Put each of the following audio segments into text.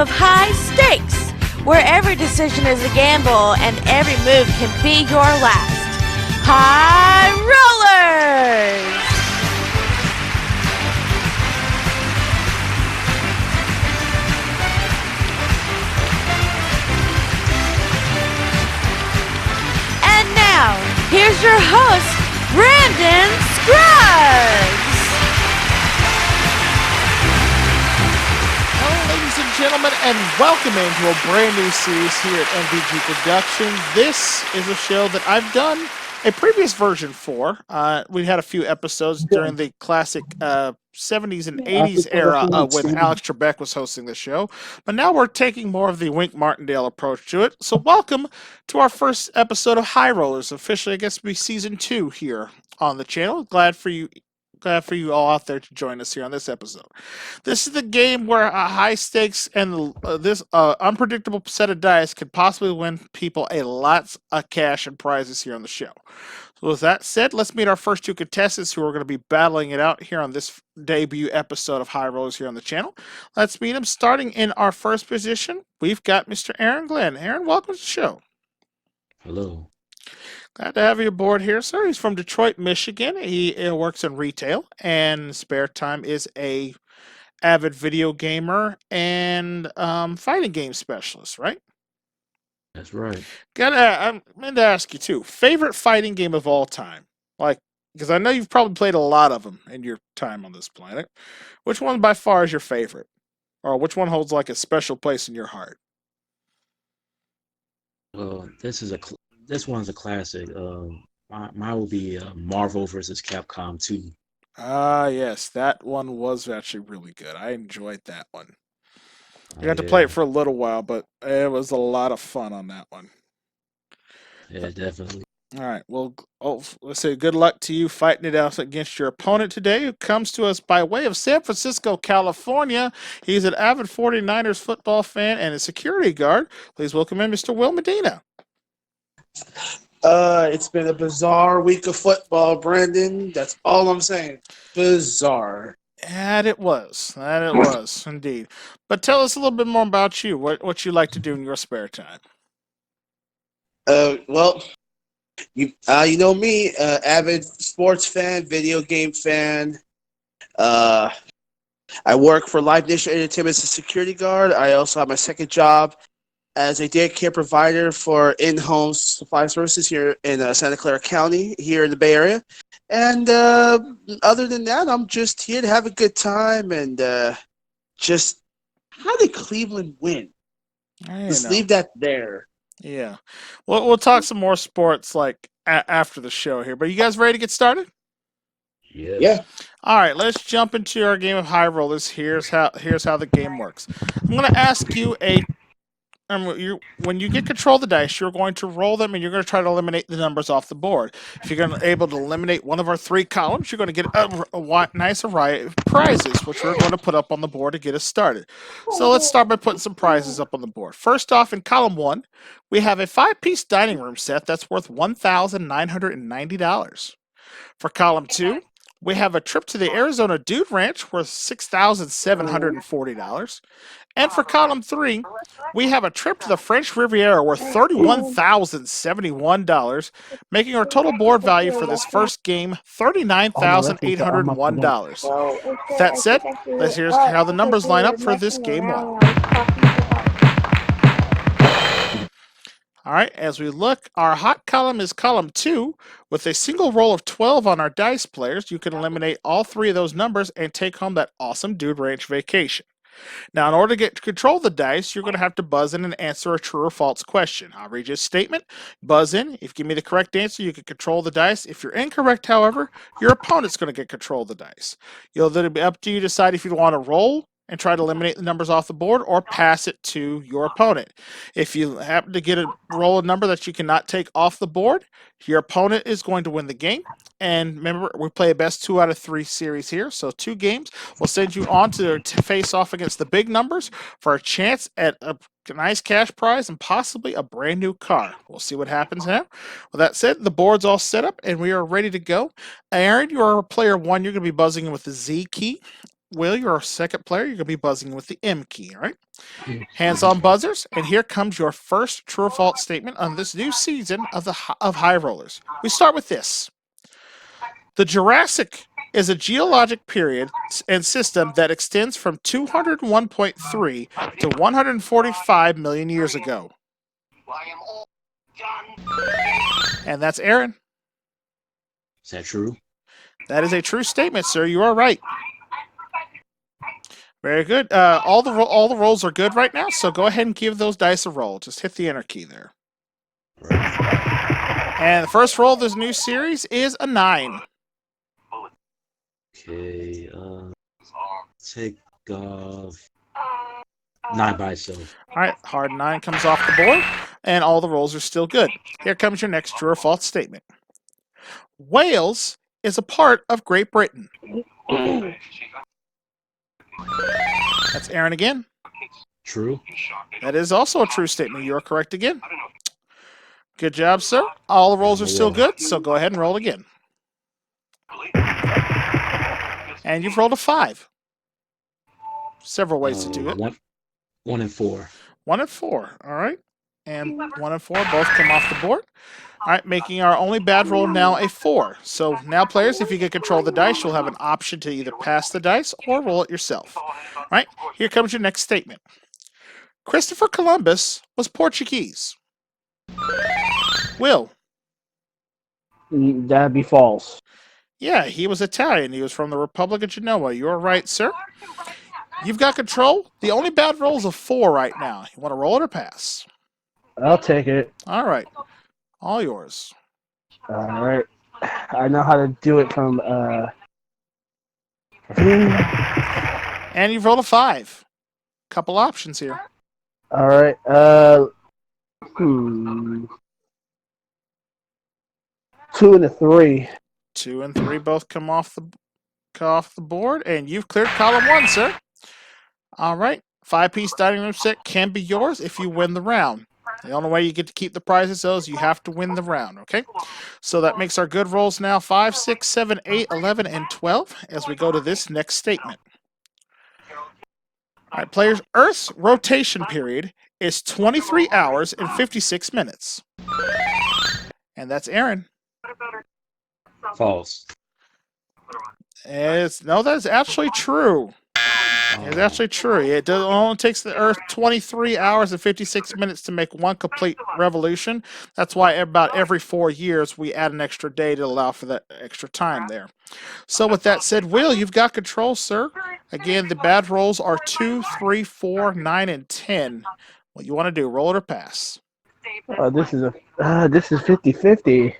of high stakes, where every decision is a gamble and every move can be your last. High Rollers! And now, here's your host, Brandon Scruggs! Hello, ladies and gentlemen, and welcome into a brand new series here at MVG Productions. This is a show that I've done a previous version for. We had a few episodes during the classic 70s and 80s era when Alex Trebek was hosting the show. But now we're taking more of the Wink Martindale approach to it. So welcome to our first episode of High Rollers. Officially, I guess it'll be season 2 here on the channel. Glad for you all out there to join us here on this episode. This is the game where high stakes and this unpredictable set of dice could possibly win people a lot of cash and prizes here on the show. So with that said, let's meet our first two contestants who are going to be battling it out here on this debut episode of High Rollers here on the channel. Let's meet them. Starting in our first position, we've got Mr. Aaron Glenn. Aaron, welcome to the show. Hello. Glad to have you aboard here, sir. He's from Detroit, Michigan. He works in retail, and spare time is a avid video gamer and fighting game specialist, right? That's right. I'm meant to ask you too. Favorite fighting game of all time, like because I know you've probably played a lot of them in your time on this planet. Which one by far is your favorite, or which one holds like a special place in your heart? This one's a classic. Mine will be Marvel versus Capcom 2. Ah, yes, that one was actually really good. I enjoyed that one. I got to play it for a little while, but it was a lot of fun on that one. Yeah, definitely. All right. Well, let's say good luck to you fighting it out against your opponent today, who comes to us by way of San Francisco, California. He's an avid 49ers football fan and a security guard. Please welcome in Mr. Will Medina. It's been a bizarre week of football, Brandon. That's all I'm saying. Bizarre. That it was indeed. But tell us a little bit more about you. What you like to do in your spare time? Well, you know me, avid sports fan, video game fan. I work for Live Nation Entertainment as a security guard. I also have my second job as a daycare provider for in-home supply services here in Santa Clara County, here in the Bay Area. And other than that, I'm just here to have a good time and just how did Cleveland win? Just leave that there. Yeah. Well, we'll talk some more sports like after the show here. But you guys ready to get started? Yeah. All right, let's jump into our game of High Rollers. Here's how the game works. I'm going to ask you when you get control of the dice, you're going to roll them and you're going to try to eliminate the numbers off the board. If you're going to able to eliminate one of our 3 columns, you're going to get a nice array of prizes, which we're going to put up on the board to get us started. So let's start by putting some prizes up on the board. First off, in column 1, we have a 5-piece dining room set that's worth $1,990. For column 2, we have a trip to the Arizona Dude Ranch worth $6,740. And for column 3, we have a trip to the French Riviera worth $31,071, making our total board value for this first game $39,801. With that said, let's hear how the numbers line up for this game 1. All right, as we look, our hot column is column 2. With a single roll of 12 on our dice players, you can eliminate all 3 of those numbers and take home that awesome Dude Ranch vacation. Now, in order to get control of the dice, you're going to have to buzz in and answer a true or false question. I'll read you a statement. Buzz in. If you give me the correct answer, you can control the dice. If you're incorrect, however, your opponent's going to get control of the dice. It'll be up to you to decide if you want to roll and try to eliminate the numbers off the board or pass it to your opponent. If you happen to get a roll a number that you cannot take off the board, your opponent is going to win the game. And remember, we play a best 2 out of 3 series here. So 2 games. We'll send you on to face off against the big numbers for a chance at a nice cash prize and possibly a brand new car. We'll see what happens now. With that said, the board's all set up and we are ready to go. Aaron, you are player 1. You're going to be buzzing in with the Z key. Will, you're our second player. You're going to be buzzing with the M key, all right? Hands on buzzers, and here comes your first true or false statement on this new season of High Rollers. We start with this. The Jurassic is a geologic period and system that extends from 201.3 to 145 million years ago. And that's Aaron. Is that true? That is a true statement, sir. You are right. Very good. All the rolls are good right now, so go ahead and give those dice a roll. Just hit the enter key there. And the first roll of this new series is a 9. Okay, take off 9 by itself. All right, hard 9 comes off the board, and all the rolls are still good. Here comes your next true or false statement. Wales is a part of Great Britain. That's Aaron again. True. That is also a true statement. You are correct again. Good job, sir. All the rolls are still good, so go ahead and roll again. And you've rolled a 5. Several ways to do it. 1 and 4. 1 and 4. All right. And 1 and 4 both come off the board. All right, making our only bad roll now a 4. So now, players, if you get control of the dice, you'll have an option to either pass the dice or roll it yourself. All right, here comes your next statement. Christopher Columbus was Portuguese. Will. That'd be false. Yeah, he was Italian. He was from the Republic of Genoa. You're right, sir. You've got control. The only bad roll is a 4 right now. You want to roll it or pass? I'll take it. All right. All yours. All right. I know how to do it from. And you've rolled a 5. Couple options here. All right. 2 and a 3. 2 and 3 both come off the board, and you've cleared column 1, sir. All right. 5-piece dining room set can be yours if you win the round. The only way you get to keep the prizes is you have to win the round, okay? So that makes our good rolls now 5, 6, 7, 8, 11, and 12 as we go to this next statement. All right, players, Earth's rotation period is 23 hours and 56 minutes. And that's Aaron. False. That's actually true. It's actually true. It only takes the Earth 23 hours and 56 minutes to make one complete revolution. That's why about every 4 years we add an extra day to allow for that extra time there. So with that said, Will, you've got control, sir. Again, the bad rolls are 2, 3, 4, 9, and 10. What you want to do, roll it or pass? This is 50-50.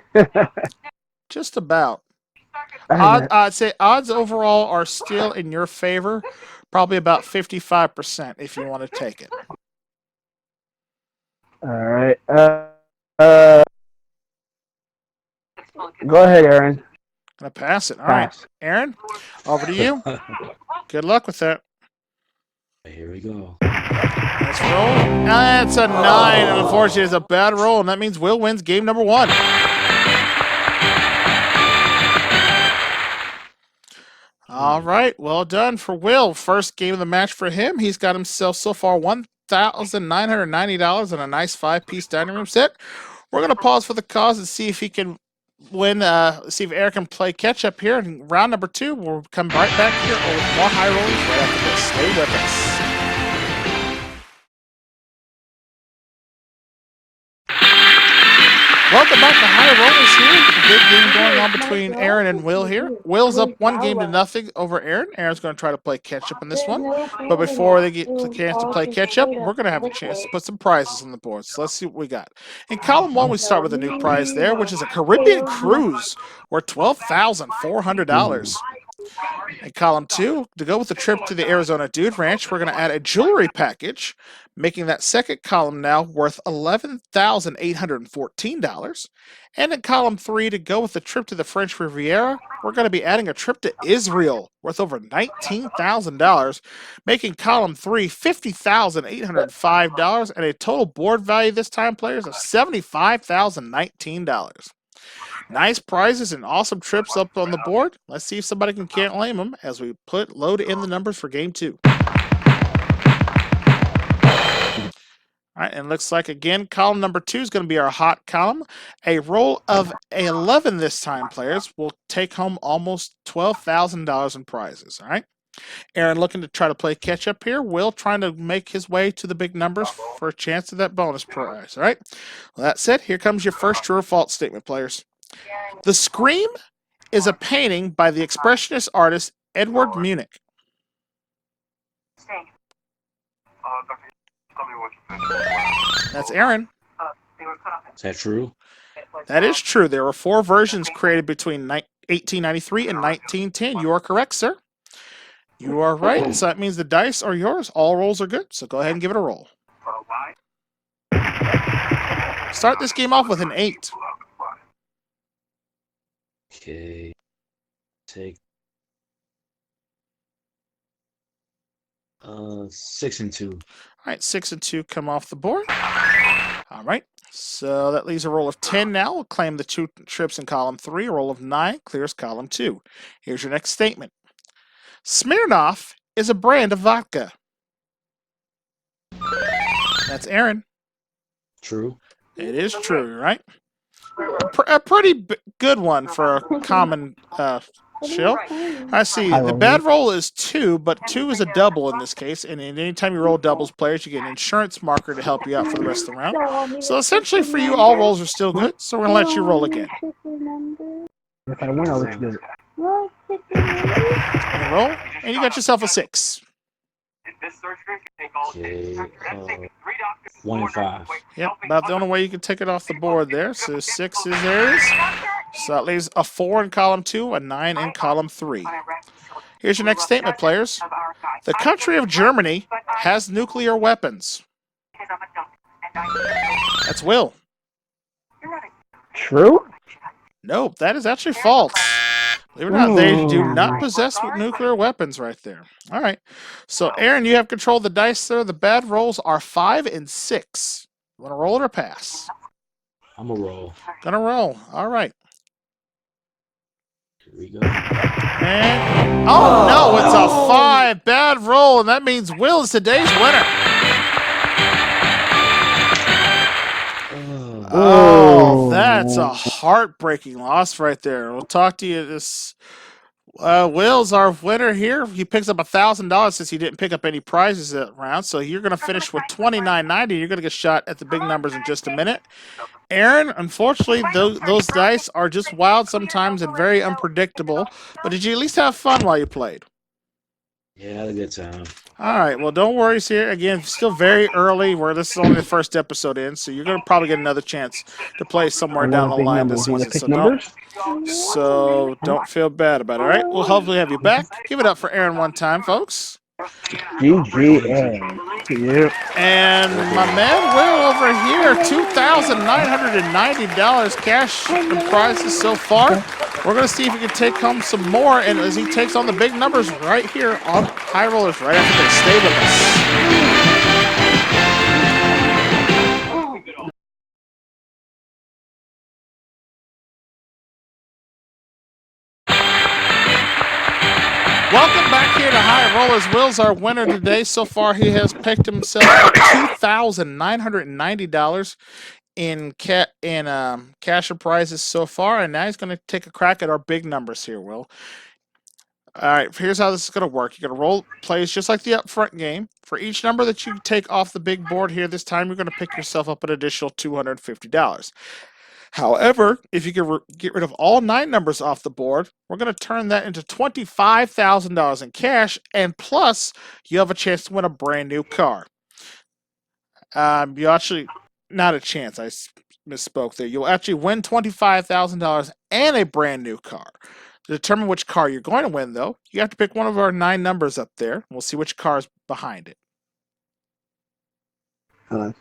Just about. I'd say odds overall are still in your favor. Probably about 55% if you want to take it. All right. Go ahead, Aaron. Gonna pass it. All right, Aaron, over to you. Good luck with that. Here we go. Let's roll. That's a 9, and unfortunately, it's a bad roll, and that means Will wins game number 1. All right, well done for Will. First game of the match for him. He's got himself so far $1,990 and a nice 5-piece dining room set. We're going to pause for the cause and see if he can win, see if Eric can play catch up here. In round number 2, we'll come right back here with more high rollers right after this. Stay with us. Welcome back to High Rollers here. A big game going on between Aaron and Will here. Will's up 1-0 over Aaron. Aaron's going to try to play catch up in this one. But before they get the chance to play catch up, we're going to have a chance to put some prizes on the board. So let's see what we got. In column 1, we start with a new prize there, which is a Caribbean cruise worth $12,400. In column 2, to go with the trip to the Arizona Dude Ranch, we're going to add a jewelry package, making that second column now worth $11,814. And in column 3, to go with the trip to the French Riviera, we're going to be adding a trip to Israel worth over $19,000, making column 3 $50,805 and a total board value this time, players, of $75,019. Nice prizes and awesome trips up on the board. Let's see if somebody can claim them as we load in the numbers for game 2. All right, and looks like, again, column number 2 is going to be our hot column. A roll of 11 this time, players, will take home almost $12,000 in prizes, all right? Aaron looking to try to play catch-up here. Will trying to make his way to the big numbers for a chance at that bonus prize, all right? Well, that said, here comes your first true or false statement, players. The Scream is a painting by the expressionist artist Edward Munich. That's Aaron. Is that true? That is true. There were 4 versions created between 1893 and 1910. You are correct, sir. You are right. So that means the dice are yours. All rolls are good. So go ahead and give it a roll. Start this game off with an 8. Okay. Take 6 and 2. All right, 6 and 2 come off the board. All right, so that leaves a roll of 10 now. We'll claim the 2 trips in column 3. A roll of 9 clears column 2. Here's your next statement. Smirnoff is a brand of vodka. That's Aaron. True. It is true, right? A pretty good one for a common shill. I see. The bad roll is 2, but 2 is a double in this case. And anytime you roll doubles, players, you get an insurance marker to help you out for the rest of the round. So essentially, for you, all rolls are still good. So we're going to let you roll again. If I win, I'll let you do it. And roll, and you got yourself a 6. Okay. 1 and 5. Yep, about the only way you can take it off the board there. So 6 is theirs. So that leaves a 4 in column 2, a 9 in column 3. Here's your next statement, players. The country of Germany has nuclear weapons. That's Will. True? Nope, that is actually false. Believe it or not, they do not possess nuclear weapons right there. All right. So, Aaron, you have control of the dice there. The bad rolls are 5 and 6. You want to roll it or pass? I'm going to roll. Gonna roll. All right. Here we go. And, oh, no, it's a 5. Bad roll, and that means Will is today's winner. Oh, that's a heartbreaking loss right there. We'll talk to you this. Will's our winner here. He picks up $1,000 since he didn't pick up any prizes that round. So you're going to finish with $29.90. You're going to get shot at the big numbers in just a minute. Aaron, unfortunately, those dice are just wild sometimes and very unpredictable. But did you at least have fun while you played? Yeah, I had a good time. All right. Well, don't worry here. Again, still very early where this is only the first episode in, so you're going to probably get another chance to play somewhere down the line this season. So don't feel bad about it, all right? We'll hopefully have you back. Give it up for Aaron one time, folks. GGA. Yep. And my man Will over here, $2,990 cash and prizes so far. We're going to see if he can take home some more, and as he takes on the big numbers right here on High Rollers right after they stay with us. Welcome back here to High Rollers. Will's our winner today. So far, he has picked himself up $2,990 in cash and prizes so far, and now he's going to take a crack at our big numbers here, Will. All right, here's how this is going to work. You're going to roll plays just like the upfront game. For each number that you take off the big board here this time, you're going to pick yourself up an additional $250. However, if you can get rid of all 9 numbers off the board, we're going to turn that into $25,000 in cash, and plus, you have a chance to win a brand new car. You actually, not a chance, I misspoke there. You'll actually win $25,000 and a brand new car. To determine which car you're going to win, though, you have to pick one of our 9 numbers up there. We'll see which car is behind it. Hold on.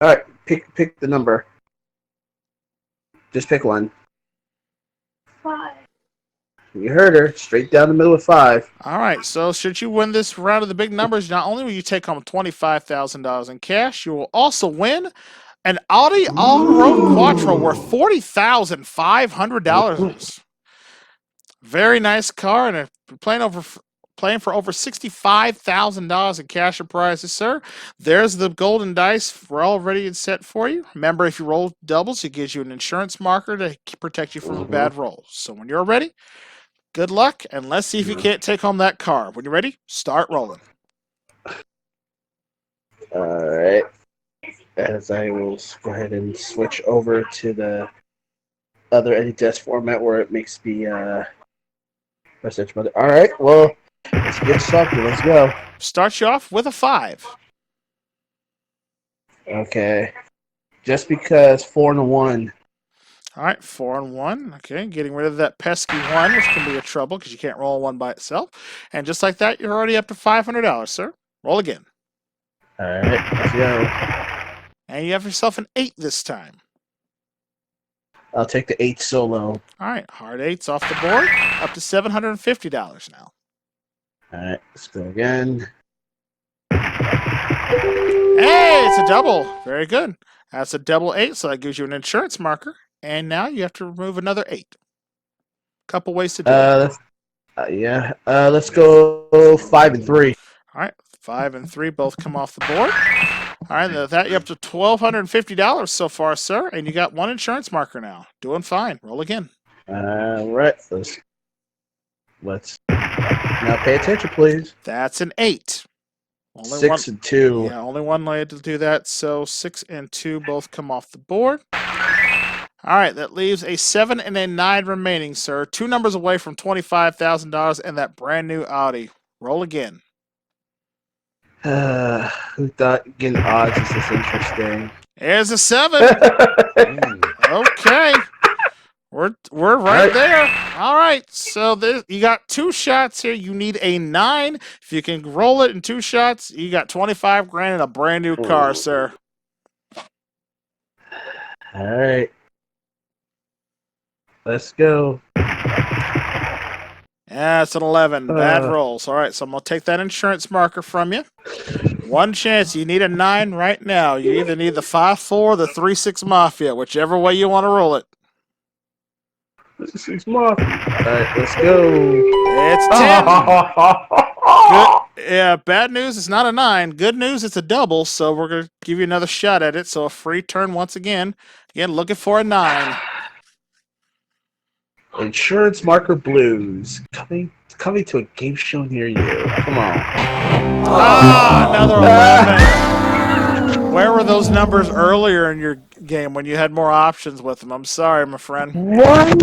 All right, pick the number. Just pick one. 5. You heard her. Straight down the middle with 5. All right, so should you win this round of the big numbers, not only will you take home $25,000 in cash, you will also win An Audi all-road Quattro worth $40,500. Very nice car, and playing for over $65,000 in cash and prizes, sir. There's the golden dice. We're all ready and set for you. Remember, if you roll doubles, it gives you an insurance marker to protect you from a bad rolls. So when you're ready, good luck, and let's see if you can't take home that car. When you're ready, start rolling. All right. As I will go ahead and switch over to the other edit test format where it makes the message mother. All right. Well, let's get started. Let's go. Start you off with a 5. Okay. Just because 4 and a 1. All right, 4 and 1. Okay, getting rid of that pesky 1, which can be a trouble because you can't roll 1 by itself. And just like that, you're already up to $500, sir. Roll again. All right. Let's go. And you have yourself an 8 this time. I'll take the 8 solo. All right, hard 8's off the board. Up to $750 now. All right. Let's go again. Hey, it's a double. Very good. That's a double 8, so that gives you an insurance marker. And now you have to remove another 8. Couple ways to do it. Yeah. Let's go 5 and 3. All right, 5 and 3 both come off the board. All right, that you're up to $1,250 so far, sir, and you got 1 insurance marker now. Doing fine. Roll again. All right. Let's now pay attention, please. That's an 8. Only 6 and 2. Yeah, only 1 way to do that. So 6 and 2 both come off the board. All right, that leaves a 7 and a 9 remaining, sir. 2 numbers away from $25,000 and that brand new Audi. Roll again. Who thought getting odds is this interesting? There's a 7. Okay. We're right there. All right. So you got 2 shots here. You need a 9. If you can roll it in 2 shots, you got 25 grand and a brand new car, sir. All right. Let's go. Yeah, it's an 11. Bad rolls. All right, so I'm going to take that insurance marker from you. 1 chance. You need a 9 right now. You either need the 5-4 or the 3-6 Mafia, whichever way you want to roll it. 6 Mafia. All right, let's go. It's 10. Good. Yeah, bad news, it's not a 9. Good news, it's a double, so we're going to give you another shot at it. So a free turn once again. Again, looking for a 9. Insurance marker blues coming to a game show near you. Come on. Another 11. Where were those numbers earlier in your game when you had more options with them? I'm sorry, my friend. What?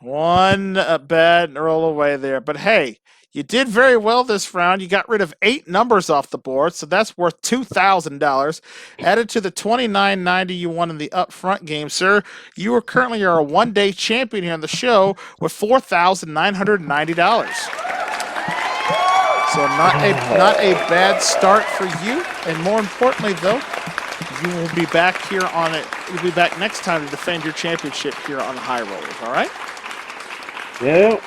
1 bad roll away there. But hey, you did very well this round. You got rid of 8 numbers off the board, so that's worth $2,000. Added to the $29.90 you won in the upfront game, sir. You are currently a one-day champion here on the show with $4,990. So not a bad start for you. And more importantly, though, you will be back here on it. You'll be back next time to defend your championship here on the High Rollers. All right? Yeah.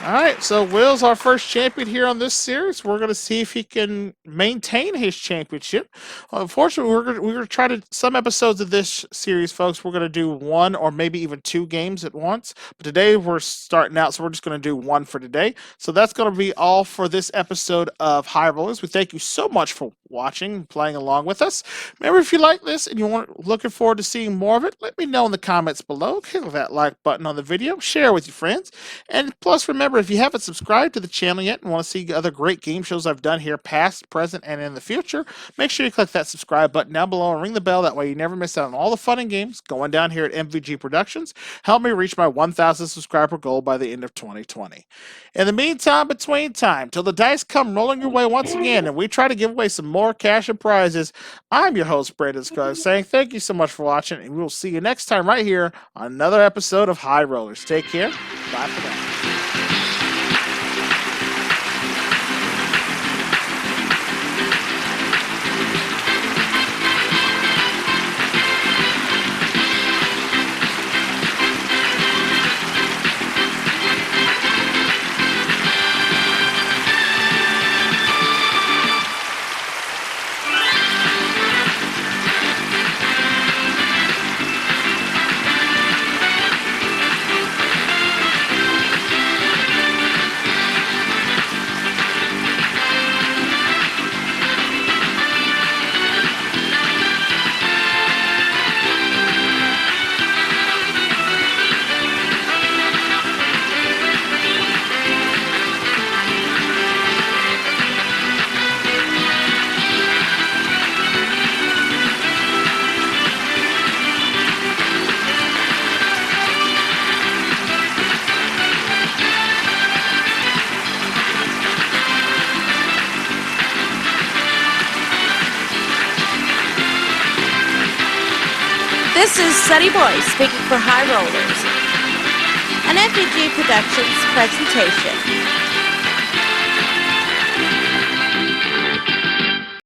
All right, so Will's our first champion here on this series. We're going to see if he can maintain his championship. Unfortunately, we're going to try to, some episodes of this series, folks, we're going to do 1 or maybe even 2 games at once. But today we're starting out, so we're just going to do 1 for today. So that's going to be all for this episode of High Rollers. We thank you so much for watching and playing along with us. Remember, if you like this and looking forward to seeing more of it, let me know in the comments below. Hit that like button on the video, share with your friends, and plus remember, if you haven't subscribed to the channel yet and want to see other great game shows I've done here past, present, and in the future, make sure you click that subscribe button down below and ring the bell. That way you never miss out on all the fun and games going down here at MVG Productions. Help me reach my 1,000 subscriber goal by the end of 2020. In the meantime, between time, till the dice come rolling your way once again and we try to give away some more cash and prizes, I'm your host, Brandon Scruggs, saying thank you so much for watching, and we will see you next time right here on another episode of High Rollers. Take care. Bye for now. This is Sunny Boy speaking for High Rollers, an FEG Productions presentation.